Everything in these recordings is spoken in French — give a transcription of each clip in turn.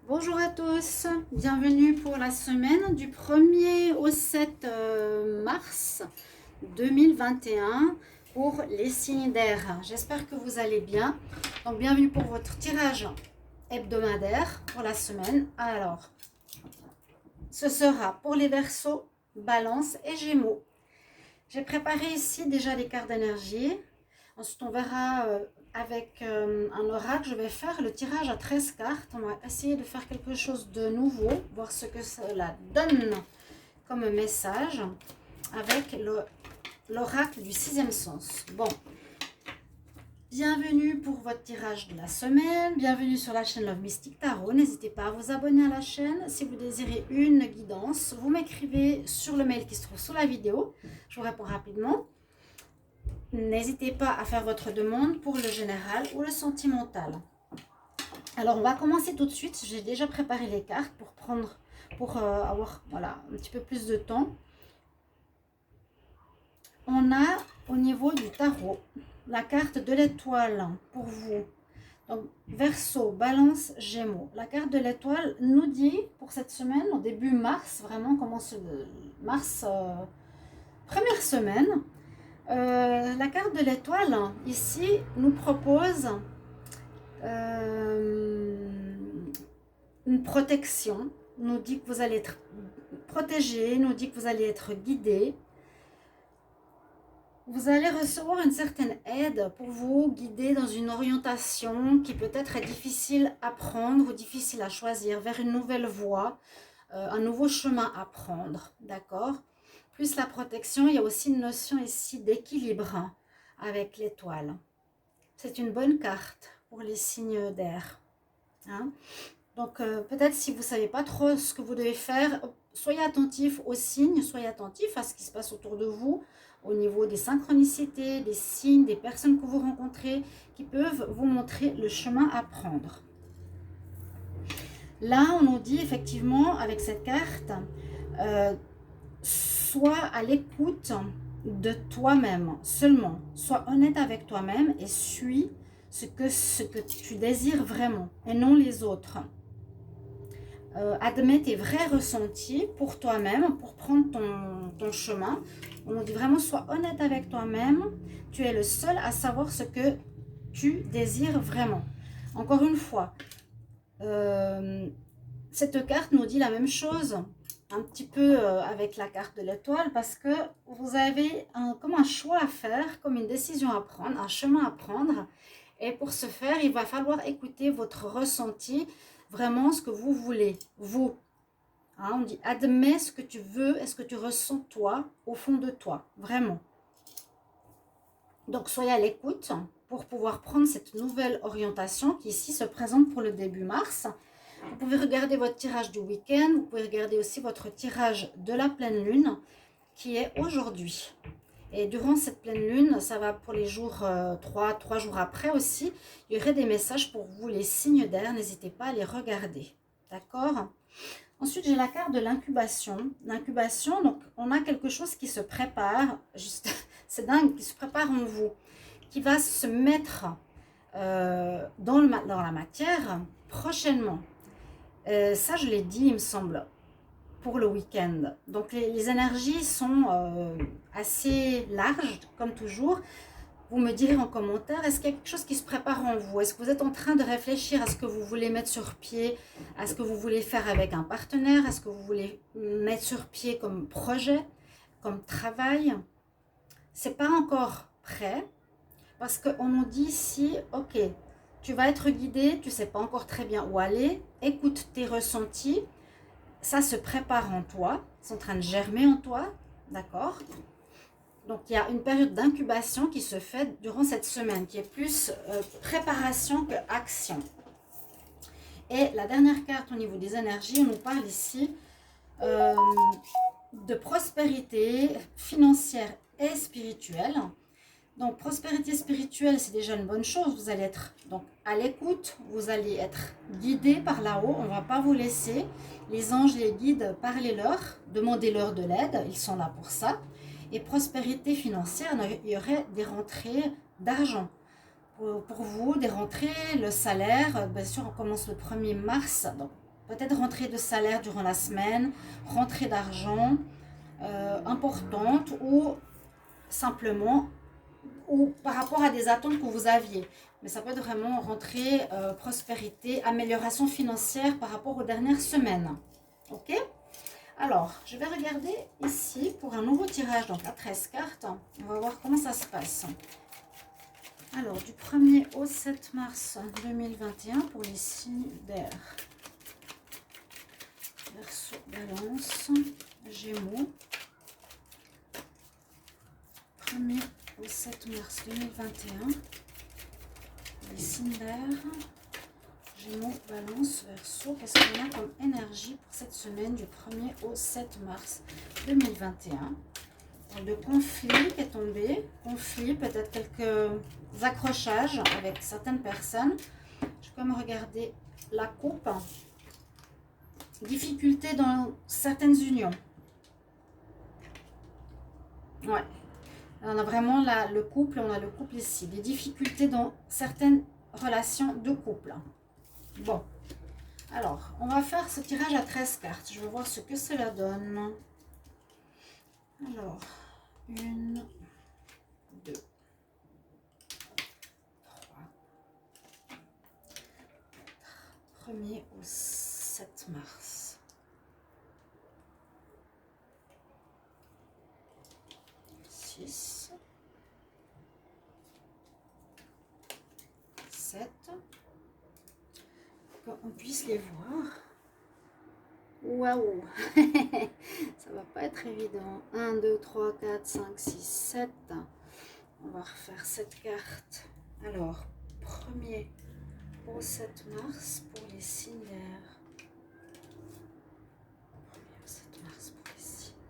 Bonjour à tous, bienvenue pour la semaine du 1er au 7 mars 2021 pour les signes d'air. J'espère que vous allez bien. Donc bienvenue pour votre tirage hebdomadaire pour la semaine. Alors, ce sera pour les Verseaux, Balance et Gémeaux. J'ai préparé ici déjà les cartes d'énergie. Ensuite, on verra avec un oracle, je vais faire le tirage à 13 cartes. On va essayer de faire quelque chose de nouveau, voir ce que cela donne comme message avec l'oracle du sixième sens. Bon, bienvenue pour votre tirage de la semaine. Bienvenue sur la chaîne Love Mystic Tarot. N'hésitez pas à vous abonner à la chaîne. Si vous désirez une guidance, vous m'écrivez sur le mail qui se trouve sous la vidéo. Je vous réponds rapidement. N'hésitez pas à faire votre demande pour le général ou le sentimental. Alors, on va commencer tout de suite. J'ai déjà préparé les cartes pour avoir voilà, un petit peu plus de temps. On a au niveau du tarot la carte de l'étoile pour vous. Donc, Verseau, Balance, Gémeaux. La carte de l'étoile nous dit pour cette semaine, au début mars, vraiment commence mars, première semaine. La carte de l'étoile, ici, nous propose une protection, nous dit que vous allez être protégé, nous dit que vous allez être guidé. Vous allez recevoir une certaine aide pour vous guider dans une orientation qui peut-être est difficile à prendre ou difficile à choisir, vers une nouvelle voie, un nouveau chemin à prendre, d'accord ? Plus la protection, il y a aussi une notion ici d'équilibre avec l'étoile. C'est une bonne carte pour les signes d'air. Hein? Donc peut-être si vous ne savez pas trop ce que vous devez faire, soyez attentif aux signes, soyez attentif à ce qui se passe autour de vous, au niveau des synchronicités, des signes, des personnes que vous rencontrez, qui peuvent vous montrer le chemin à prendre. Là, on nous dit effectivement avec cette carte, sois à l'écoute de toi-même seulement. Sois honnête avec toi-même et suis ce que tu désires vraiment et non les autres. Admets tes vrais ressentis pour toi-même, pour prendre ton chemin. On nous dit vraiment, sois honnête avec toi-même. Tu es le seul à savoir ce que tu désires vraiment. Encore une fois, cette carte nous dit la même chose, un petit peu avec la carte de l'étoile, parce que vous avez comme un choix à faire, comme une décision à prendre, un chemin à prendre. Et pour ce faire, il va falloir écouter votre ressenti, vraiment ce que vous voulez, vous. Hein, on dit, admets ce que tu veux et ce que tu ressens toi, au fond de toi, vraiment. Donc, soyez à l'écoute pour pouvoir prendre cette nouvelle orientation qui ici se présente pour le début mars. Vous pouvez regarder votre tirage du week-end, vous pouvez regarder aussi votre tirage de la pleine lune qui est aujourd'hui. Et durant cette pleine lune, ça va pour les jours 3 jours après aussi, il y aurait des messages pour vous, les signes d'air, n'hésitez pas à les regarder. D'accord ? Ensuite, j'ai la carte de l'incubation. L'incubation, donc on a quelque chose qui se prépare, juste, c'est dingue, qui se prépare en vous, qui va se mettre dans la matière prochainement. Ça, je l'ai dit, il me semble, pour le week-end. Donc, les énergies sont assez larges, comme toujours. Vous me direz en commentaire, est-ce qu'il y a quelque chose qui se prépare en vous? Est-ce que vous êtes en train de réfléchir à ce que vous voulez mettre sur pied, à ce que vous voulez faire avec un partenaire, à ce que vous voulez mettre sur pied comme projet, comme travail? C'est pas encore prêt, parce qu'on nous dit ici, ok, tu vas être guidé, tu sais pas encore très bien où aller, écoute tes ressentis, ça se prépare en toi, c'est en train de germer en toi, d'accord? Donc il y a une période d'incubation qui se fait durant cette semaine, qui est plus préparation que action. Et la dernière carte au niveau des énergies, on nous parle ici de prospérité financière et spirituelle. Donc, prospérité spirituelle, c'est déjà une bonne chose. Vous allez être donc à l'écoute, vous allez être guidé par là-haut. On ne va pas vous laisser. Les anges, les guides, parlez-leur, demandez-leur de l'aide. Ils sont là pour ça. Et prospérité financière, il y aurait des rentrées d'argent. Pour vous, des rentrées, le salaire, bien sûr, on commence le 1er mars. Donc, peut-être rentrée de salaire durant la semaine, rentrée d'argent importante ou simplement ou par rapport à des attentes que vous aviez. Mais ça peut être vraiment rentrée, prospérité, amélioration financière par rapport aux dernières semaines. Ok? Alors, je vais regarder ici pour un nouveau tirage, donc à 13 cartes. On va voir comment ça se passe. Alors, du 1er au 7 mars 2021 pour les signes d'air. Verseau, Balance, Gémeaux. 1er au 7 mars 2021. Les signes d'air. Gémeaux, Balance, Verseau. Qu'est-ce qu'on a comme énergie pour cette semaine du 1er au 7 mars 2021? De conflit qui est tombé. Conflit, peut-être quelques accrochages avec certaines personnes. Je vais comme regarder la coupe. Difficultés dans certaines unions. Ouais. On a vraiment là, le couple, on a le couple ici. Des difficultés dans certaines relations de couple. Bon. Alors, on va faire ce tirage à 13 cartes. Je vais voir ce que cela donne. Alors, 1, 2, 3, 1er au 7 mars. 6, 7, qu'on puisse les voir. Waouh. Ça va pas être évident. 1, 2, 3, 4, 5, 6, 7. On va refaire cette carte. Alors, 1er au 7 mars pour les signes d'air. 1er au 7 mars pour les signes d'air.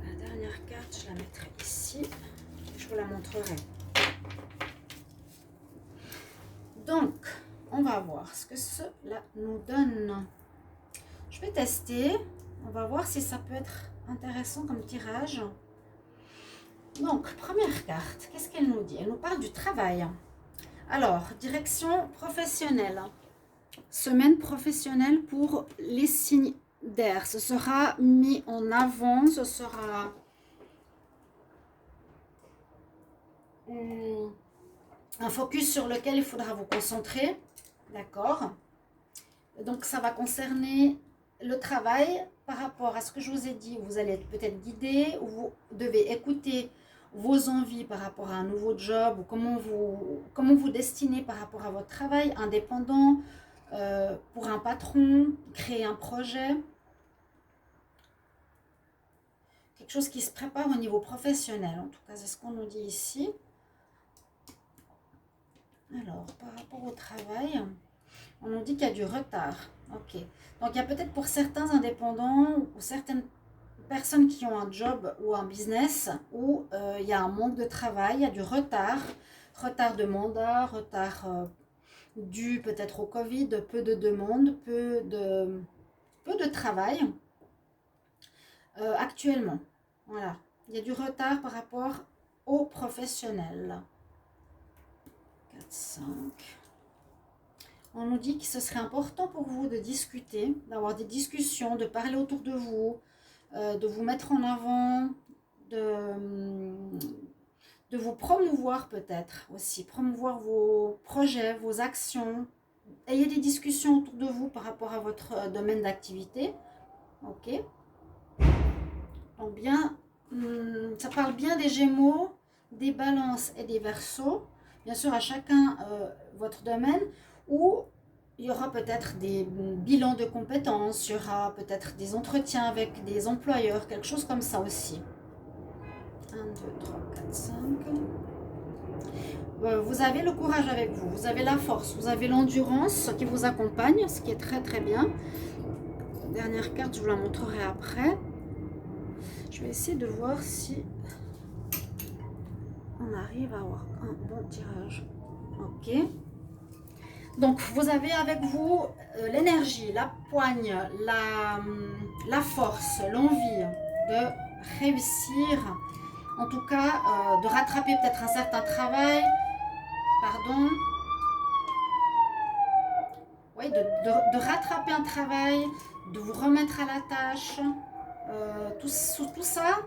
La dernière carte, je la mettrai ici. Je vous la montrerai. Donc, on va voir ce que cela nous donne. Je vais tester. On va voir si ça peut être intéressant comme tirage. Donc, première carte, qu'est-ce qu'elle nous dit? Elle nous parle du travail. Alors, direction professionnelle. Semaine professionnelle pour les signes d'air. Ce sera mis en avant, ce sera un focus sur lequel il faudra vous concentrer. D'accord? Donc, ça va concerner le travail par rapport à ce que je vous ai dit. Vous allez être peut-être guidé, ou vous devez écouter vos envies par rapport à un nouveau job, ou comment vous destinez par rapport à votre travail indépendant, pour un patron, créer un projet. Quelque chose qui se prépare au niveau professionnel. En tout cas, c'est ce qu'on nous dit ici. Alors, par rapport au travail, on nous dit qu'il y a du retard. Ok. Donc, il y a peut-être pour certains indépendants ou certaines personnes qui ont un job ou un business où il y a un manque de travail, il y a du retard. Retard de mandat, retard dû peut-être au Covid, peu de demandes, peu de travail actuellement. Voilà. Il y a du retard par rapport aux professionnels. 4, 5. On nous dit que ce serait important pour vous de discuter, d'avoir des discussions, de parler autour de vous mettre en avant, de vous promouvoir peut-être aussi, promouvoir vos projets, vos actions. Ayez des discussions autour de vous par rapport à votre domaine d'activité. Ok. Donc bien, ça parle bien des Gémeaux, des Balances et des Verseaux. Bien sûr, à chacun votre domaine, où il y aura peut-être des bilans de compétences, il y aura peut-être des entretiens avec des employeurs, quelque chose comme ça aussi. 1, 2, 3, 4, 5. Vous avez le courage avec vous, vous avez la force, vous avez l'endurance qui vous accompagne, ce qui est très très bien. Dernière carte, je vous la montrerai après. Je vais essayer de voir si on arrive à avoir un bon tirage. Ok. Donc, vous avez avec vous l'énergie, la poigne, la force, l'envie de réussir en tout cas, de rattraper peut-être un certain travail, pardon, oui, de rattraper un travail, de vous remettre à la tâche. Tout ça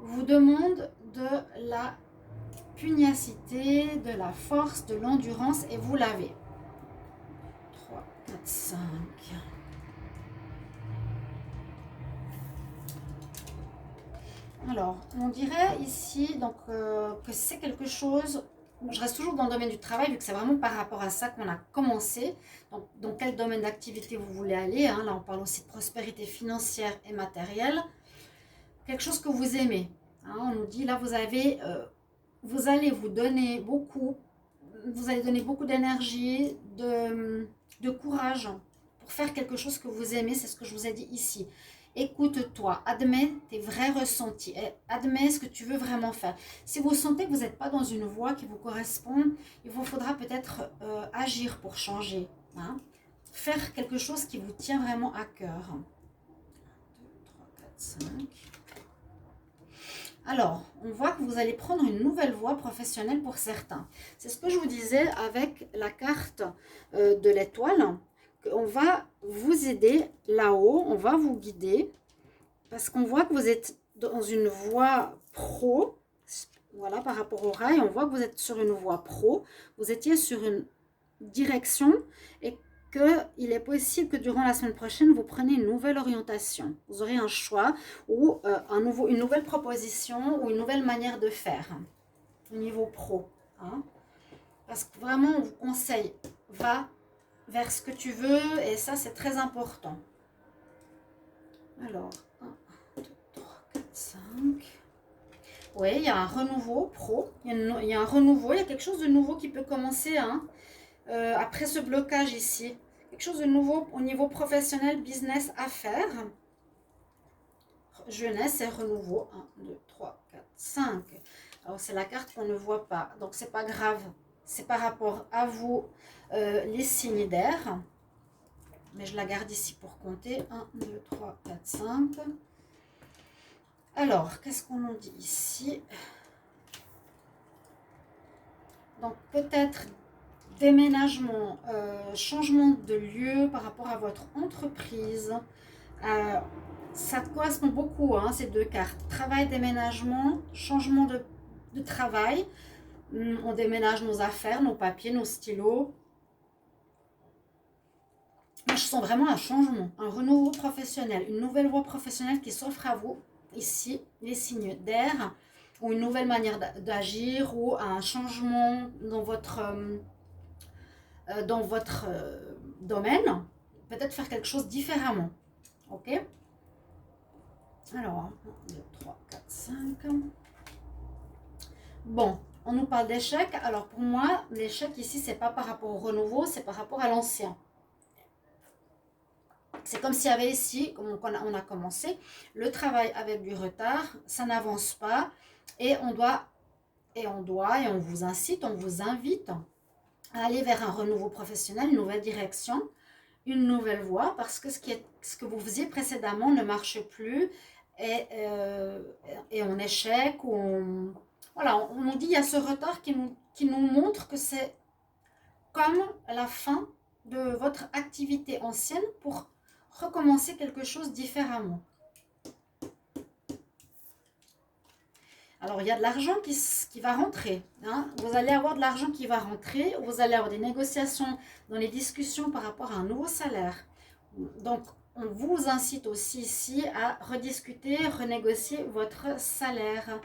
vous demande de la pugnacité, de la force, de l'endurance et vous l'avez. 3, 4, 5. Alors, on dirait ici donc, que c'est quelque chose, je reste toujours dans le domaine du travail, vu que c'est vraiment par rapport à ça qu'on a commencé. Donc, dans quel domaine d'activité vous voulez aller, hein. Là, on parle aussi de prospérité financière et matérielle. Quelque chose que vous aimez. Hein. On nous dit, là, vous allez vous donner beaucoup, vous allez donner beaucoup d'énergie, de courage pour faire quelque chose que vous aimez, c'est ce que je vous ai dit ici. Écoute-toi, admets tes vrais ressentis, admets ce que tu veux vraiment faire. Si vous sentez que vous n'êtes pas dans une voie qui vous correspond, il vous faudra peut-être agir pour changer. Hein. Faire quelque chose qui vous tient vraiment à cœur. 1, 2, 3, 4, 5. Alors, on voit que vous allez prendre une nouvelle voie professionnelle pour certains. C'est ce que je vous disais avec la carte de l'étoile. On va vous aider là-haut, on va vous guider. Parce qu'on voit que vous êtes dans une voie pro. Voilà, par rapport au rail, on voit que vous êtes sur une voie pro. Vous étiez sur une direction et qu'il est possible que durant la semaine prochaine, vous preniez une nouvelle orientation. Vous aurez un choix ou une nouvelle proposition ou une nouvelle manière de faire au niveau pro. Hein. Parce que vraiment, on vous conseille, va vers ce que tu veux et ça, c'est très important. Alors, 1, 2, 3, 4, 5. Oui, il y a un renouveau pro. Il y a un renouveau, il y a quelque chose de nouveau qui peut commencer hein, après ce blocage ici. Quelque chose de nouveau au niveau professionnel, business, affaires. Jeunesse et renouveau. 1, 2, 3, 4, 5. Alors, c'est la carte qu'on ne voit pas. Donc, c'est pas grave. C'est par rapport à vous, les signes d'air. Mais je la garde ici pour compter. 1, 2, 3, 4, 5. Alors, qu'est-ce qu'on nous dit ici? Donc, peut-être déménagement, changement de lieu par rapport à votre entreprise. Ça correspond beaucoup, hein, ces deux cartes. Travail, déménagement, changement de travail. On déménage nos affaires, nos papiers, nos stylos. Moi, je sens vraiment un changement, un renouveau professionnel, une nouvelle voie professionnelle qui s'offre à vous. Ici, les signes d'air, ou une nouvelle manière d'agir, ou un changement dans votre domaine. Peut-être faire quelque chose différemment. Ok? Alors, 1, 2, 3, 4, 5. Bon, on nous parle d'échec. Alors, pour moi, l'échec ici, c'est pas par rapport au renouveau, c'est par rapport à l'ancien. C'est comme s'il y avait ici, comme on a commencé, le travail avec du retard, ça n'avance pas et on vous incite, on vous invite à aller vers un renouveau professionnel, une nouvelle direction, une nouvelle voie parce que ce que vous faisiez précédemment ne marche plus et en échec. Voilà, on nous dit il y a ce retard qui nous montre que c'est comme la fin de votre activité ancienne pour recommencer quelque chose différemment. Alors, il y a de l'argent qui va rentrer. Hein. Vous allez avoir de l'argent qui va rentrer. Vous allez avoir des négociations dans les discussions par rapport à un nouveau salaire. Donc, on vous incite aussi ici à rediscuter, renégocier votre salaire.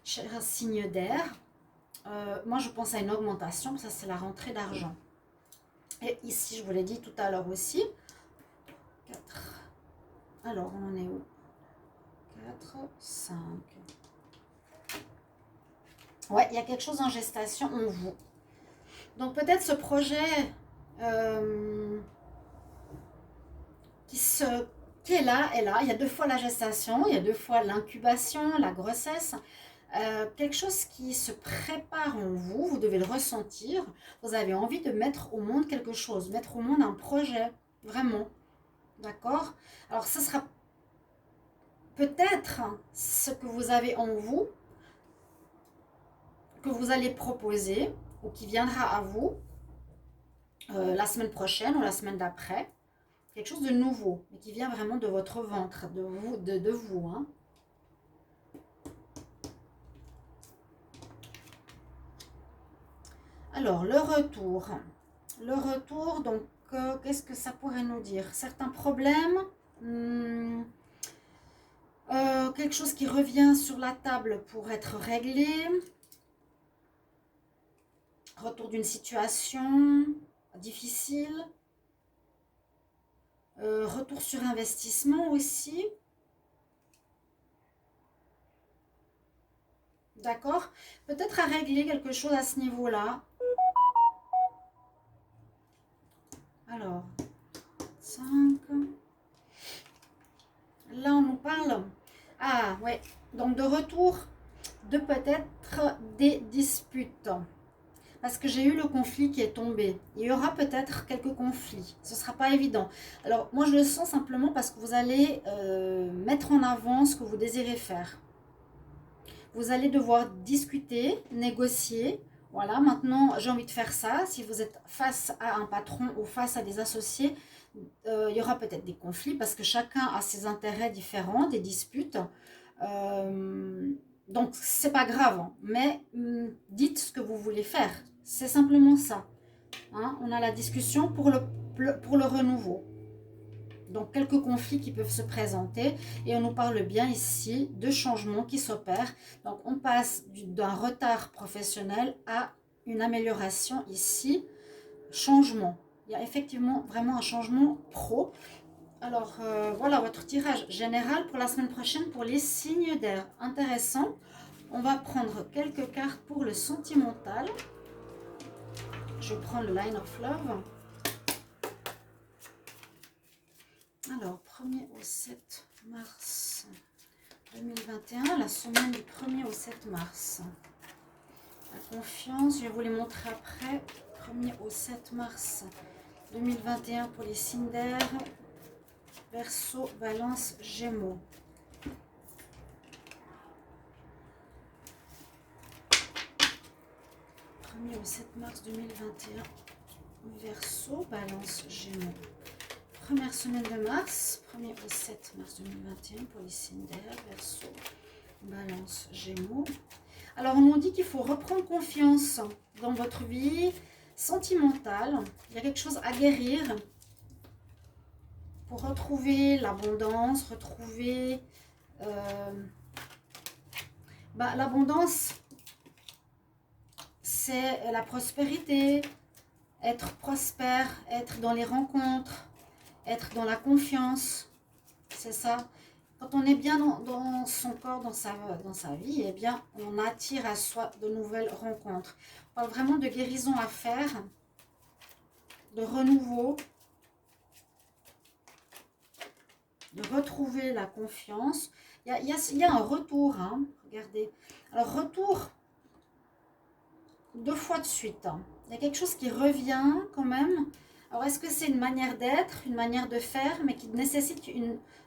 Cher signe d'air, moi, je pense à une augmentation. Ça, c'est la rentrée d'argent. Et ici, je vous l'ai dit tout à l'heure aussi. 4. Alors, on en est où? 4, 5. Ouais, il y a quelque chose en gestation en vous. Donc, peut-être ce projet qui est là, est là. Il y a 2 fois la gestation, il y a 2 fois l'incubation, la grossesse. Quelque chose qui se prépare en vous, vous devez le ressentir. Vous avez envie de mettre au monde quelque chose, mettre au monde un projet, vraiment. D'accord? Alors, ça sera peut-être ce que vous avez en vous, que vous allez proposer ou qui viendra à vous la semaine prochaine ou la semaine d'après. Quelque chose de nouveau, mais qui vient vraiment de votre ventre, de vous. Hein. Alors, le retour. Le retour, donc, qu'est-ce que ça pourrait nous dire? Certains problèmes, quelque chose qui revient sur la table pour être réglé. Retour d'une situation difficile. Retour sur investissement aussi. D'accord? Peut-être à régler quelque chose à ce niveau-là. Alors, 5. Là, on nous parle. Ah, ouais. Donc, de retour de peut-être des disputes. Parce que j'ai eu le conflit qui est tombé. Il y aura peut-être quelques conflits. Ce ne sera pas évident. Alors, moi, je le sens simplement parce que vous allez mettre en avant ce que vous désirez faire. Vous allez devoir discuter, négocier. Voilà, maintenant, j'ai envie de faire ça. Si vous êtes face à un patron ou face à des associés, il y aura peut-être des conflits parce que chacun a ses intérêts différents, des disputes. Donc, c'est pas grave, hein, mais dites ce que vous voulez faire. C'est simplement ça. Hein. On a la discussion pour le renouveau. Donc, quelques conflits qui peuvent se présenter et on nous parle bien ici de changements qui s'opèrent. Donc, on passe d'un retard professionnel à une amélioration ici. Changement. Il y a effectivement vraiment un changement pro. Alors, voilà votre tirage général pour la semaine prochaine pour les signes d'air. Intéressant. On va prendre quelques cartes pour le sentimental. Je prends le Line of Love. Alors, 1er au 7 mars 2021, la semaine du 1er au 7 mars. La confiance, je vais vous les montrer après. 1er au 7 mars 2021 pour les signes d'air. Verseau, Balance, Gémeaux. Au 7 mars 2021, Verseau, Balance, Gémeaux. Première semaine de mars, 1er au 7 mars 2021 pour les signes d'air, Verseau, Balance, Gémeaux. Alors, on nous dit qu'il faut reprendre confiance dans votre vie sentimentale. Il y a quelque chose à guérir pour retrouver l'abondance, retrouver l'abondance. C'est la prospérité, être prospère, être dans les rencontres, être dans la confiance, c'est ça. Quand on est bien dans son corps, dans sa vie, eh bien, on attire à soi de nouvelles rencontres. On parle vraiment de guérison à faire, de renouveau, de retrouver la confiance. Il y a un retour, hein, regardez. Alors, retour 2 fois de suite. Il y a quelque chose qui revient quand même. Alors, est-ce que c'est une manière d'être, une manière de faire, mais qui nécessite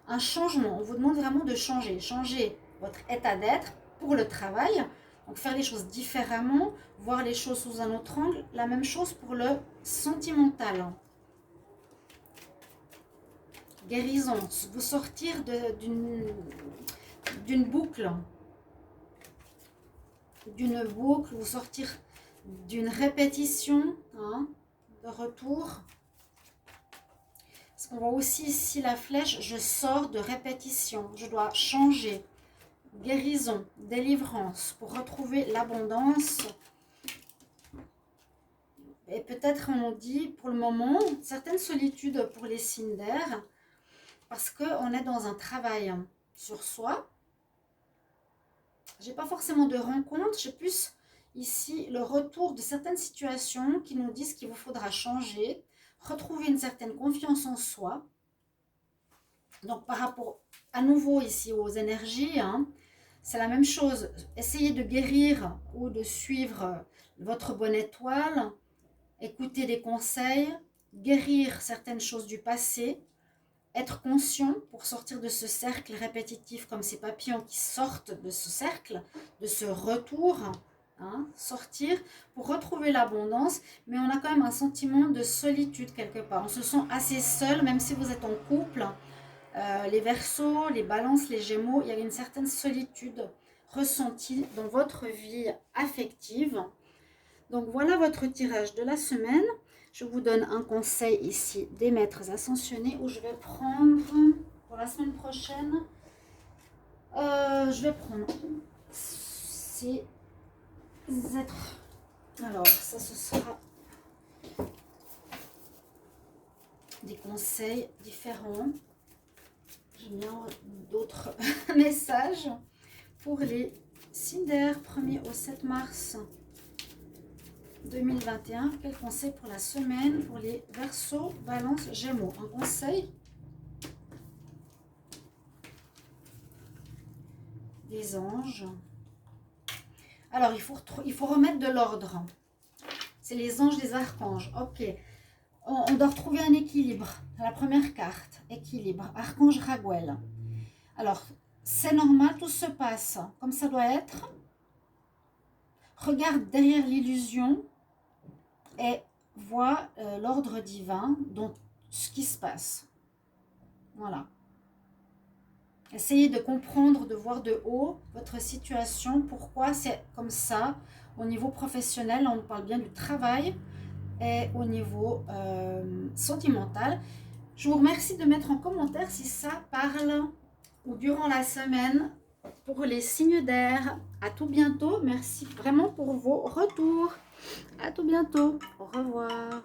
un changement? On vous demande vraiment de changer. Changer votre état d'être pour le travail. Donc, faire les choses différemment, voir les choses sous un autre angle. La même chose pour le sentimental. Guérison. Vous sortir d'une boucle. Vous sortir d'une répétition, hein, de retour. Parce qu'on voit aussi ici la flèche, je sors de répétition, je dois changer. Guérison, délivrance, pour retrouver l'abondance. Et peut-être on nous dit pour le moment, certaines solitudes pour les signes d'air, parce qu'on est dans un travail sur soi. J'ai pas forcément de rencontre, j'ai plus ici le retour de certaines situations qui nous disent qu'il vous faudra changer, retrouver une certaine confiance en soi. Donc par rapport à nouveau ici aux énergies, hein, c'est la même chose. Essayez de guérir ou de suivre votre bonne étoile, écouter des conseils, guérir certaines choses du passé être conscient pour sortir de ce cercle répétitif, comme ces papillons qui sortent de ce cercle, de ce retour, hein, sortir pour retrouver l'abondance, mais on a quand même un sentiment de solitude quelque part. On se sent assez seul, même si vous êtes en couple. Les Verseaux, les Balances, les Gémeaux, il y a une certaine solitude ressentie dans votre vie affective. Donc voilà votre tirage de la semaine. Je vous donne un conseil ici des maîtres ascensionnés où je vais prendre pour la semaine prochaine. Je vais prendre ces êtres. Alors ça ce sera des conseils différents. J'ai bien d'autres messages pour les signes d'air 1er au 7 mars 2021. Quel conseil pour la semaine pour les Verseaux, Balance, Gémeaux? Un conseil des anges. Alors, il faut remettre de l'ordre. C'est les anges des archanges. Ok. On doit retrouver un équilibre. La première carte, équilibre. Archange Raguel. Alors, c'est normal, tout se passe comme ça doit être. Regarde derrière l'illusion et vois l'ordre divin dans ce qui se passe. Voilà. Essayez de comprendre, de voir de haut votre situation, pourquoi c'est comme ça. Au niveau professionnel, on parle bien du travail et au niveau sentimental. Je vous remercie de mettre en commentaire si ça parle ou durant la semaine pour les signes d'air. À tout bientôt. Merci vraiment pour vos retours. À tout bientôt. Au revoir.